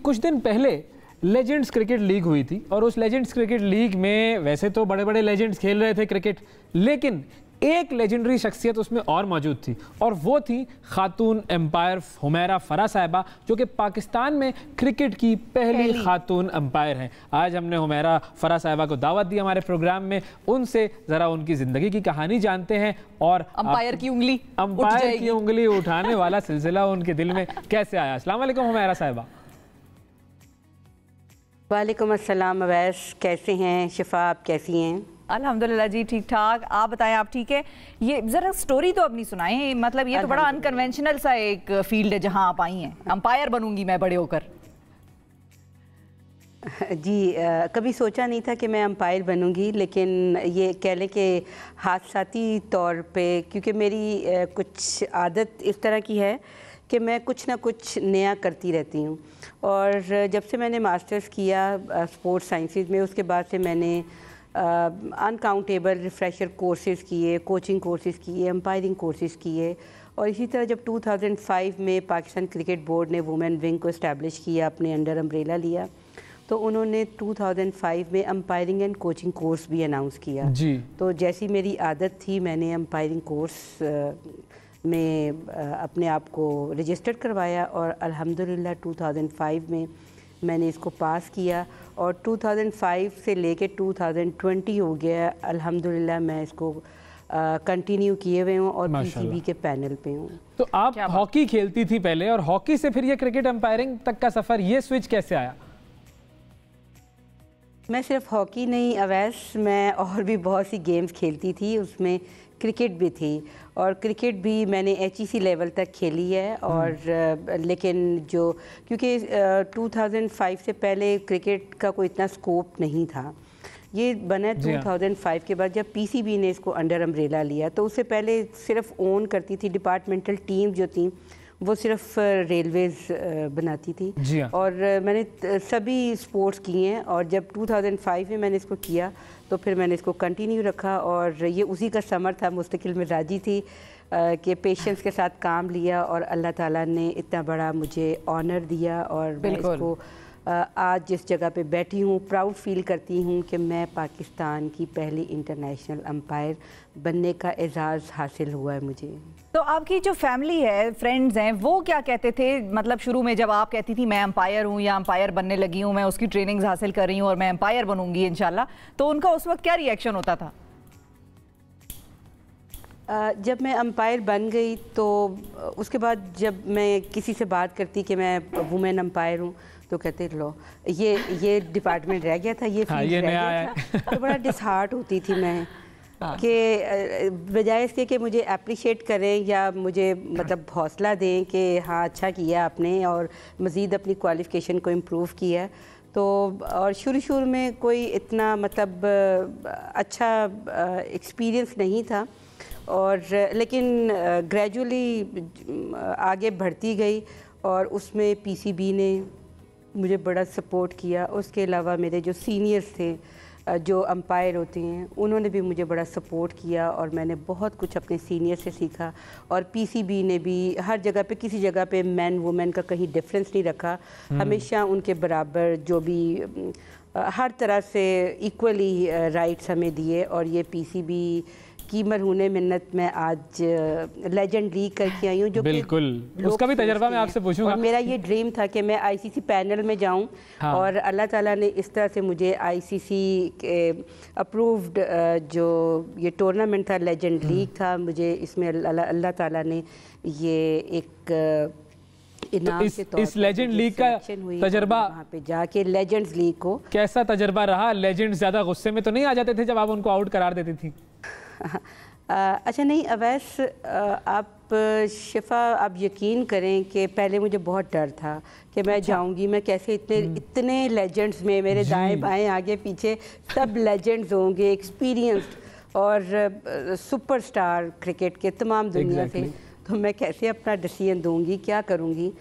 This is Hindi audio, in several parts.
कुछ दिन पहले लेजेंड्स क्रिकेट लीग हुई थी और उस लेजेंड्स क्रिकेट लीग में वैसे तो बड़े बड़े लेजेंड्स खेल रहे थे क्रिकेट, लेकिन एक लेजेंडरी शख्सियत उसमें और मौजूद थी और वो थी खातून एम्पायर हुमैरा फराह साहिबा, जो कि पाकिस्तान में क्रिकेट की पहली खातून एम्पायर हैं। आज हमने हुमैरा फराह साहिबा को दावत दी हमारे प्रोग्राम में, उनसे ज़रा उनकी ज़िंदगी की कहानी जानते हैं और अंपायर की उंगली उठाने वाला सिलसिला उनके दिल में कैसे आया। अस्सलाम वालेकुम हुमैरा साहिबा। वालेकुम अस्सलाम अवैस, कैसे हैं? शिफा, आप कैसी हैं? अल्हम्दुलिल्लाह जी, ठीक ठाक। आप बताएं, आप ठीक है? ये ज़रा स्टोरी तो अपनी सुनाएं, मतलब ये तो बड़ा अनकन्वेंशनल सा एक फील्ड है जहां आप आई हैं। अंपायर बनूंगी मैं बड़े होकर। जी, कभी सोचा नहीं था कि मैं अंपायर बनूंगी, लेकिन ये कह लें कि हादसाती तौर पे, क्योंकि मेरी कुछ आदत इस तरह की है कि मैं कुछ ना कुछ नया करती रहती हूँ। और जब से मैंने मास्टर्स किया स्पोर्ट्स साइंसेज में, उसके बाद से मैंने अनकाउंटेबल रिफ्रेशर कोर्सेज़ किए, कोचिंग कोर्सेज़ किए, एम्पायरिंग कोर्सेज़ किए। और इसी तरह जब 2005 में पाकिस्तान क्रिकेट बोर्ड ने वुमेन विंग को इस्टेब्लिश किया, अपने अंडर अम्ब्रेला लिया, तो उन्होंने 2005 में एम्पायरिंग एंड कोचिंग कोर्स भी अनाउंस किया जी। तो जैसी मेरी आदत थी, मैंने एम्पायरिंग कोर्स में अपने आप को रजिस्टर्ड करवाया और अल्हम्दुलिल्लाह 2005 में मैंने इसको पास किया और 2005 से लेके 2020 हो गया। अल्हम्दुलिल्लाह मैं इसको कंटिन्यू किए हुए हूँ और पीसीबी के पैनल पे हूँ। तो आप हॉकी खेलती थी पहले और हॉकी से फिर ये क्रिकेट एम्पायरिंग तक का सफ़र, ये स्विच कैसे आया? मैं सिर्फ हॉकी नहीं अवैस, मैं और भी बहुत सी गेम्स खेलती थी, उसमें क्रिकेट भी थी और क्रिकेट भी मैंने एचईसी लेवल तक खेली है। और लेकिन जो क्योंकि 2005 से पहले क्रिकेट का कोई इतना स्कोप नहीं था, ये बना 2005 के बाद जब पीसीबी ने इसको अंडर अम्ब्रेला लिया। तो उससे पहले सिर्फ ओन करती थी डिपार्टमेंटल टीम जो थी, वो सिर्फ रेलवेज़ बनाती थी और मैंने सभी स्पोर्ट्स किए हैं। और जब 2005 में मैंने इसको किया तो फिर मैंने इसको कंटिन्यू रखा और ये उसी का समर था, मुस्तकिल में राजी थी कि पेशेंस के साथ काम लिया और अल्लाह ताला ने इतना बड़ा मुझे ऑनर दिया और मैं इसको आज जिस जगह पे बैठी हूँ प्राउड फील करती हूँ कि मैं पाकिस्तान की पहली इंटरनेशनल अंपायर बनने का एजाज़ हासिल हुआ है मुझे। तो आपकी जो फैमिली है, फ्रेंड्स हैं, वो क्या कहते थे? मतलब शुरू में जब आप कहती थी मैं अंपायर हूँ या अंपायर बनने लगी हूँ, मैं उसकी ट्रेनिंग्स हासिल कर रही हूँ और मैं अंपायर बनूंगी इंशाल्लाह, तो उनका उस वक्त क्या रिएक्शन होता था? जब मैं अंपायर बन गई तो उसके बाद जब मैं किसी से बात करती कि मैं वुमेन अंपायर हूँ तो कहते लो ये डिपार्टमेंट रह गया था, ये फील्ड रह गया था। तो बड़ा डिसहार्ट होती थी मैं कि बजाय इसके कि मुझे अप्रिशिएट करें या मुझे मतलब हौसला दें कि हाँ अच्छा किया आपने और मज़ीद अपनी क्वालिफ़िकेशन को इम्प्रूव किया। तो और शुरू में कोई इतना मतलब अच्छा एक्सपीरियंस नहीं था और लेकिन ग्रेजुअली आगे बढ़ती गई और उसमें पीसीबी ने मुझे बड़ा सपोर्ट किया। उसके अलावा मेरे जो सीनियर्स थे, जो अंपायर होते हैं, उन्होंने भी मुझे बड़ा सपोर्ट किया और मैंने बहुत कुछ अपने सीनियर से सीखा। और पीसीबी ने भी हर जगह पे, किसी जगह पे मैन वुमेन का कहीं डिफरेंस नहीं रखा, हमेशा उनके बराबर जो भी हर तरह से इक्वली राइट्स हमें दिए। और ये पीसीबी की मरहूने मिन्नत में आज लेजेंड लीग करके आई हूँ, जो बिल्कुल उसका भी तजर्बा मैं आपसे पूछूंगा। और मेरा ये ड्रीम था कि मैं आईसीसी पैनल में जाऊँ और अल्लाह ताला ने इस तरह से मुझे आईसीसी के अप्रूव्ड जो ये टूर्नामेंट था, लेजेंड लीग था, मुझे इसमें अल्लाह ताला ने ये एक तो इस लेजेंड लीग का तजर्बा, वहाँ पे जाके लेजेंड्स लीग को कैसा तजर्बा रहा? लेजेंड्स ज़्यादा गुस्से में तो नहीं आ जाते थे जब आप उनको आउट करार देती थी? अच्छा नहीं अवैस, आप शिफा आप यकीन करें कि पहले मुझे बहुत डर था कि मैं जाऊंगी, मैं कैसे इतने लेजेंड्स में मेरे दाएं बाएं आगे पीछे सब लेजेंड्स होंगे, एक्सपीरियंस्ड और सुपरस्टार क्रिकेट के तमाम दुनिया से, तो मैं कैसे अपना डिसीजन दूंगी, क्या करूंगी?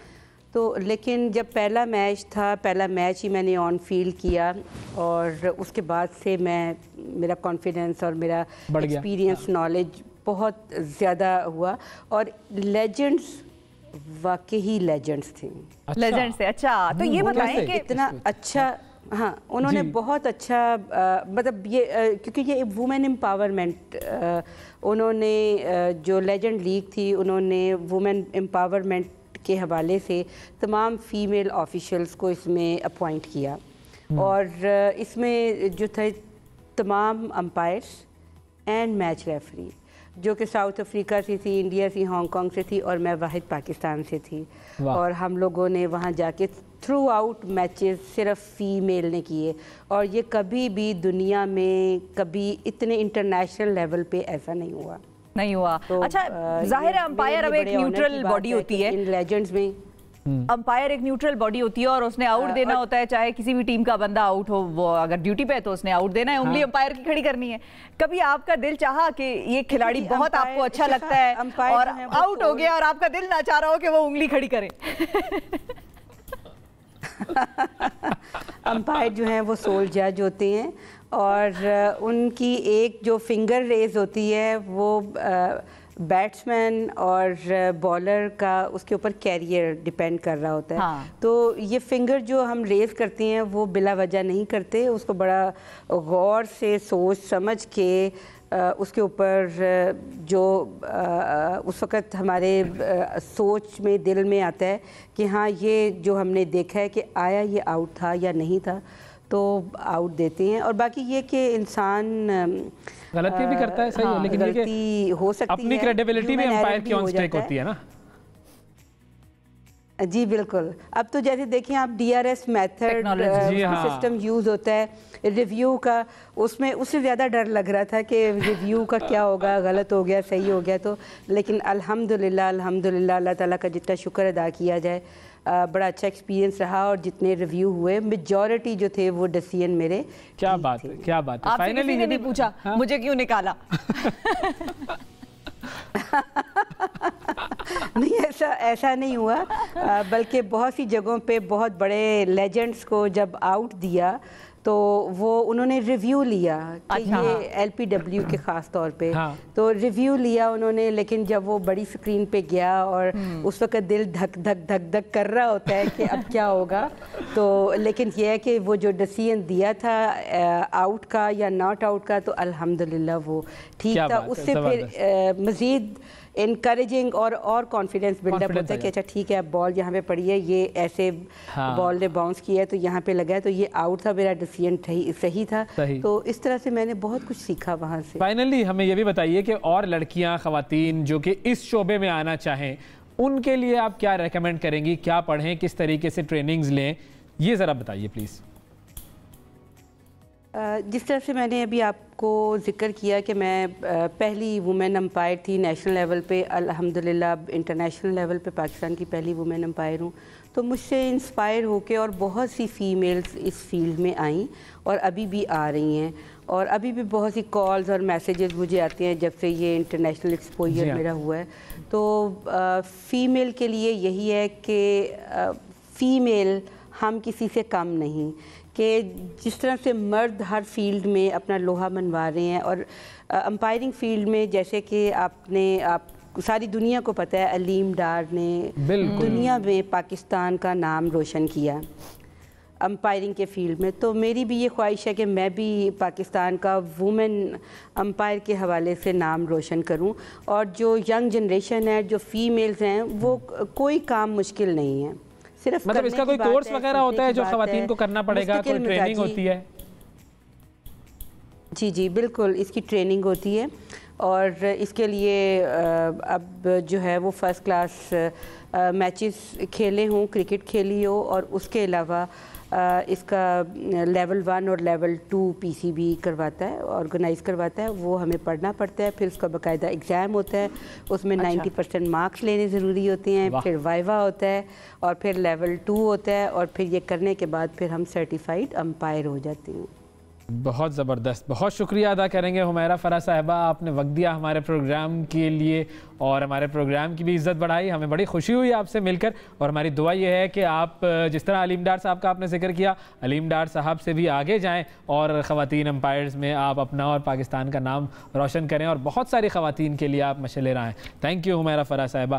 तो लेकिन जब पहला मैच था, पहला मैच ही मैंने ऑन फील्ड किया और उसके बाद से मेरा कॉन्फिडेंस और मेरा एक्सपीरियंस नॉलेज बहुत ज़्यादा हुआ। और लेजेंड्स वाकई लेजेंड्स थे। लेजेंड्स थे, अच्छा। तो ये बताएं कि इतना अच्छा, हाँ उन्होंने बहुत अच्छा मतलब ये क्योंकि ये वुमेन एम्पावरमेंट, उन्होंने जो लेजेंड लीग थी उन्होंने वुमेन एम्पावरमेंट के हवाले से तमाम फीमेल ऑफिशियल्स को इसमें अपॉइंट किया और इसमें जो थे तमाम अंपायर्स एंड मैच रेफरी जो कि साउथ अफ्रीका से थी, इंडिया से, हांगकांग से थी और मैं वाहिद पाकिस्तान से थी। और हम लोगों ने वहाँ जाके थ्रू आउट मैचेस सिर्फ फीमेल ने किए और ये कभी भी दुनिया में कभी इतने इंटरनेशनल लेवल पे ऐसा नहीं हुआ। तो अच्छा, जाहिर है अंपायर अब एक न्यूट्रल बॉडी होती है इन लेजेंड्स में। अंपायर एक न्यूट्रल बॉडी होती है और उसने आउट देना होता है, चाहे किसी भी टीम का बंदा आउट हो, वो अगर ड्यूटी पे है तो उसने आउट देना है, उंगली अंपायर की खड़ी करनी है। कभी आपका दिल चाहा कि ये खिलाड़ी बहुत आपको अच्छा लगता है और आउट हो गया और आपका दिल ना चाह रहा हो कि वो उंगली खड़ी करे? अंपायर जो हैं वो सोल जज होते हैं और उनकी एक जो फिंगर रेज होती है वो बैट्समैन और बॉलर का उसके ऊपर कैरियर डिपेंड कर रहा होता है। हाँ। तो ये फिंगर जो हम रेज करते हैं वो बिला वजह नहीं करते, उसको बड़ा गौर से सोच समझ के उसके ऊपर जो उस वक़्त हमारे सोच में दिल में आता है कि हाँ ये जो हमने देखा है कि आया ये आउट था या नहीं था, तो आउट देते हैं। और बाकी ये कि इंसान गलती भी करता है, सही है, लेकिन गलती हो सकती है, अपनी क्रेडिबिलिटी भी अंपायर की ऑन स्टेक होती है ना। जी बिल्कुल। अब तो जैसे देखिए आप DRS मेथड सिस्टम यूज़ होता है रिव्यू का, उसमें उससे ज़्यादा डर लग रहा था कि रिव्यू का क्या होगा, गलत हो गया सही हो गया। तो लेकिन अल्हम्दुलिल्लाह अल्लाह ताला का जितना शुक्र अदा किया जाए, बड़ा अच्छा एक्सपीरियंस रहा और जितने रिव्यू हुए मेजॉरिटी जो थे वो डिसीजन मेरे। क्या बात है, क्या बात है। फाइनली नहीं पूछा मुझे क्यों निकाला? नहीं, ऐसा नहीं हुआ, बल्कि बहुत सी जगहों पे बहुत बड़े लेजेंड्स को जब आउट दिया तो वो उन्होंने रिव्यू लिया कि ये LPW के ख़ास तौर पे। हाँ। तो रिव्यू लिया उन्होंने, लेकिन जब वो बड़ी स्क्रीन पे गया और उस वक्त दिल धक धक धक धक कर रहा होता है कि अब क्या होगा, तो लेकिन ये है कि वो जो डिसीजन दिया था आउट का या नॉट आउट का, तो अल्हम्दुलिल्लाह वो ठीक था। उससे फिर मज़ीद इनकरेजिंग और कॉन्फिडेंस बिल्डअप होता है कि अच्छा ठीक है अब बॉल यहाँ पे पड़ी है, ये ऐसे बॉल ने बाउंस किया है तो यहाँ पे लगा है तो ये आउट था, मेरा डिसीजन सही था। तो इस तरह से मैंने बहुत कुछ सीखा वहाँ से। फाइनली हमें ये भी बताइए कि और लड़कियाँ ख़वातीन जो कि इस शोबे में आना चाहें उनके लिए आप क्या रेकमेंड करेंगी, क्या पढ़ें, किस तरीके से ट्रेनिंग्स लें, ये ज़रा बताइए प्लीज़। जिस तरह से मैंने अभी आपको ज़िक्र किया कि मैं पहली वुमेन अंपायर थी नेशनल लेवल पे, अल्हम्दुलिल्लाह इंटरनेशनल लेवल पे पाकिस्तान की पहली वुमेन अंपायर हूँ, तो मुझसे इंस्पायर होके और बहुत सी फ़ीमेल्स इस फील्ड में आईं और अभी भी आ रही हैं और अभी भी बहुत सी कॉल्स और मैसेजेस मुझे आते हैं जब से ये इंटरनेशनल एक्सपोजर मेरा हुआ है। तो फ़ीमेल के लिए यही है कि फ़ीमेल हम किसी से कम नहीं, कि जिस तरह से मर्द हर फील्ड में अपना लोहा मनवा रहे हैं और अंपायरिंग फील्ड में जैसे कि आप सारी दुनिया को पता है अलीम डार ने दुनिया में पाकिस्तान का नाम रोशन किया अंपायरिंग के फील्ड में, तो मेरी भी ये ख्वाहिश है कि मैं भी पाकिस्तान का वुमेन अंपायर के हवाले से नाम रोशन करूं। और जो यंग जनरेशन है, जो फीमेल्स हैं, वो कोई काम मुश्किल नहीं है, सिर्फ मतलब इसका कोई कोर्स वगैरह होता है जो ख़वातीन को करना पड़ेगा, कोई ट्रेनिंग होती है? जी जी बिल्कुल, इसकी ट्रेनिंग होती है और इसके लिए अब जो है वो फर्स्ट क्लास मैचेस खेले हों, क्रिकेट खेली हो और उसके अलावा इसका लेवल 1 और लेवल 2 PCB करवाता है, ऑर्गेनाइज करवाता है, वो हमें पढ़ना पड़ता है। फिर उसका बाकायदा एग्ज़ाम होता है, उसमें 90% मार्क्स लेने ज़रूरी होते हैं, फिर वाइवा होता है और फिर लेवल 2 होता है और फिर ये करने के बाद फिर हम सर्टिफाइड अंपायर हो जाते हैं। बहुत ज़बरदस्त, बहुत शुक्रिया अदा करेंगे हुमैरा फ़राह साहिबा, आपने वक्त दिया हमारे प्रोग्राम के लिए और हमारे प्रोग्राम की भी इज़्ज़त बढ़ाई। हमें बड़ी खुशी हुई आपसे मिलकर और हमारी दुआ ये है कि आप जिस तरह अलीम डार साहब का आपने जिक्र किया, अलीम डार साहब से भी आगे जाएं और ख़वातीन अंपायर्स में आप अपना और पाकिस्तान का नाम रोशन करें और बहुत सारी ख़वातीन के लिए आप मशले आएँ। थैंक यू हुमैरा फ़राह साहिबा।